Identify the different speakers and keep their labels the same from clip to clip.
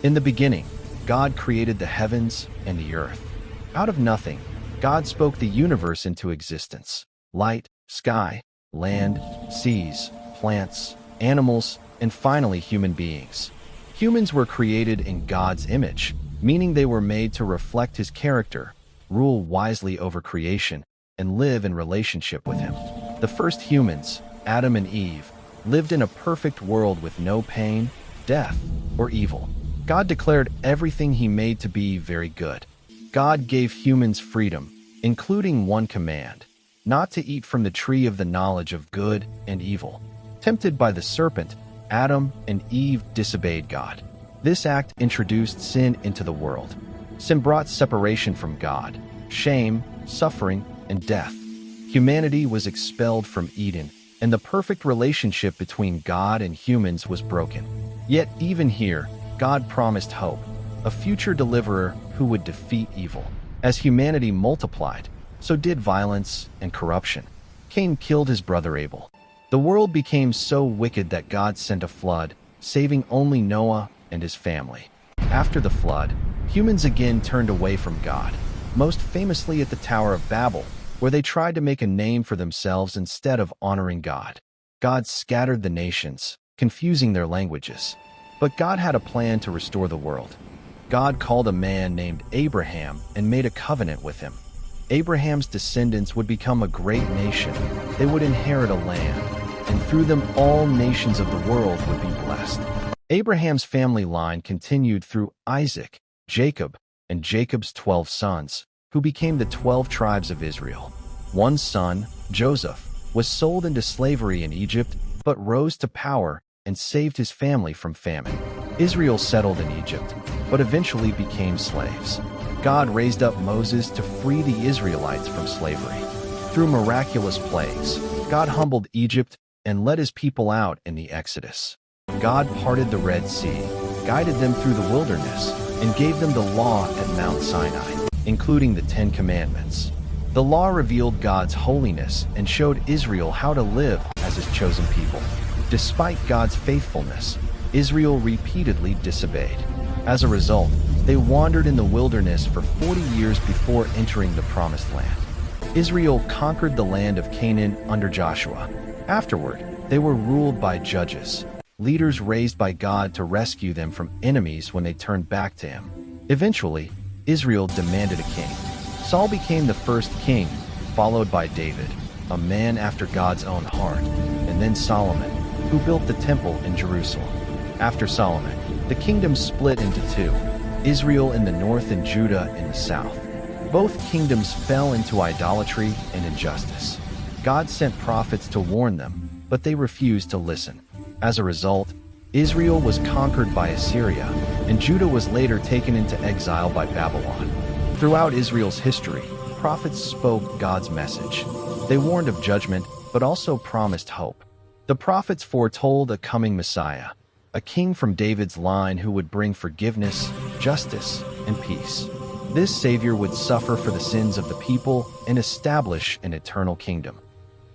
Speaker 1: In the beginning, God created the heavens and the earth. Out of nothing, God spoke the universe into existence. Light, sky, land, seas, plants, animals, and finally human beings. Humans were created in God's image, meaning they were made to reflect His character, rule wisely over creation, and live in relationship with Him. The first humans, Adam and Eve, lived in a perfect world with no pain, death, or evil. God declared everything He made to be very good. God gave humans freedom, including one command: not to eat from the tree of the knowledge of good and evil. Tempted by the serpent, Adam and Eve disobeyed God. This act introduced sin into the world. Sin brought separation from God, shame, suffering, and death. Humanity was expelled from Eden, and the perfect relationship between God and humans was broken. Yet even here, God promised hope, a future deliverer who would defeat evil. As humanity multiplied, so did violence and corruption. Cain killed his brother Abel. The world became so wicked that God sent a flood, saving only Noah and his family. After the flood, humans again turned away from God, most famously at the Tower of Babel, where they tried to make a name for themselves instead of honoring God. God scattered the nations, confusing their languages. But God had a plan to restore the world. God called a man named Abraham and made a covenant with him. Abraham's descendants would become a great nation. They would inherit a land, and through them all nations of the world would be blessed. Abraham's family line continued through Isaac, Jacob, and Jacob's 12 sons, who became the 12 tribes of Israel. One son, Joseph, was sold into slavery in Egypt, but rose to power and saved his family from famine. Israel settled in Egypt, but eventually became slaves. God raised up Moses to free the Israelites from slavery. Through miraculous plagues, God humbled Egypt and led His people out in the Exodus. God parted the Red Sea, guided them through the wilderness, and gave them the law at Mount Sinai, including the 10 Commandments. The law revealed God's holiness and showed Israel how to live as His chosen people. Despite God's faithfulness, Israel repeatedly disobeyed. As a result, they wandered in the wilderness for 40 years before entering the Promised Land. Israel conquered the land of Canaan under Joshua. Afterward, they were ruled by judges, leaders raised by God to rescue them from enemies when they turned back to Him. Eventually, Israel demanded a king. Saul became the first king, followed by David, a man after God's own heart, and then Solomon, who built the temple in Jerusalem. After Solomon, the kingdom split into two, Israel in the north and Judah in the south. Both kingdoms fell into idolatry and injustice. God sent prophets to warn them, but they refused to listen. As a result, Israel was conquered by Assyria, and Judah was later taken into exile by Babylon. Throughout Israel's history, prophets spoke God's message. They warned of judgment, but also promised hope. The prophets foretold a coming Messiah, a king from David's line who would bring forgiveness, justice, and peace. This Savior would suffer for the sins of the people and establish an eternal kingdom.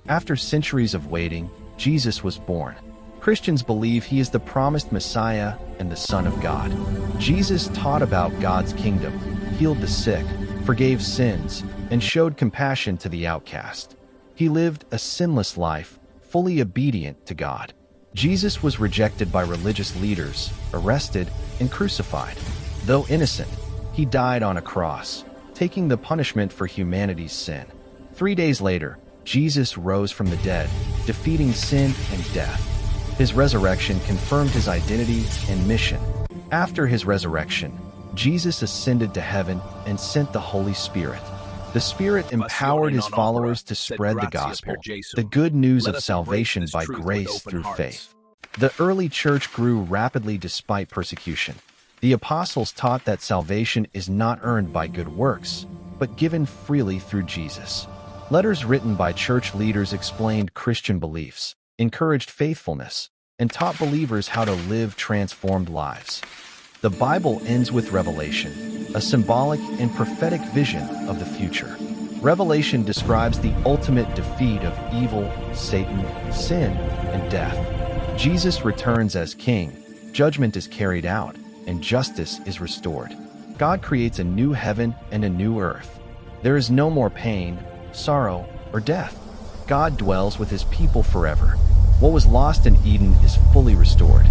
Speaker 1: After centuries of waiting, Jesus was born. Christians believe He is the promised Messiah and the Son of God. Jesus taught about God's kingdom, healed the sick, forgave sins, and showed compassion to the outcast. He lived a sinless life, fully obedient to God. Jesus was rejected by religious leaders, arrested, and crucified. Though innocent, He died on a cross, taking the punishment for humanity's sin. 3 days later, Jesus rose from the dead, defeating sin and death. His resurrection confirmed His identity and mission. After His resurrection, Jesus ascended to heaven and sent the Holy Spirit. The Spirit empowered His followers to spread the gospel, the good news of salvation by grace through faith. The early church grew rapidly despite persecution. The apostles taught that salvation is not earned by good works, but given freely through Jesus. Letters written by church leaders explained Christian beliefs, encouraged faithfulness, and taught believers how to live transformed lives. The Bible ends with Revelation, a symbolic and prophetic vision of the future. Revelation describes the ultimate defeat of evil, Satan, sin, and death. Jesus returns as king, judgment is carried out, and justice is restored. God creates a new heaven and a new earth. There is no more pain, sorrow, or death. God dwells with his people forever. What was lost in Eden is fully restored.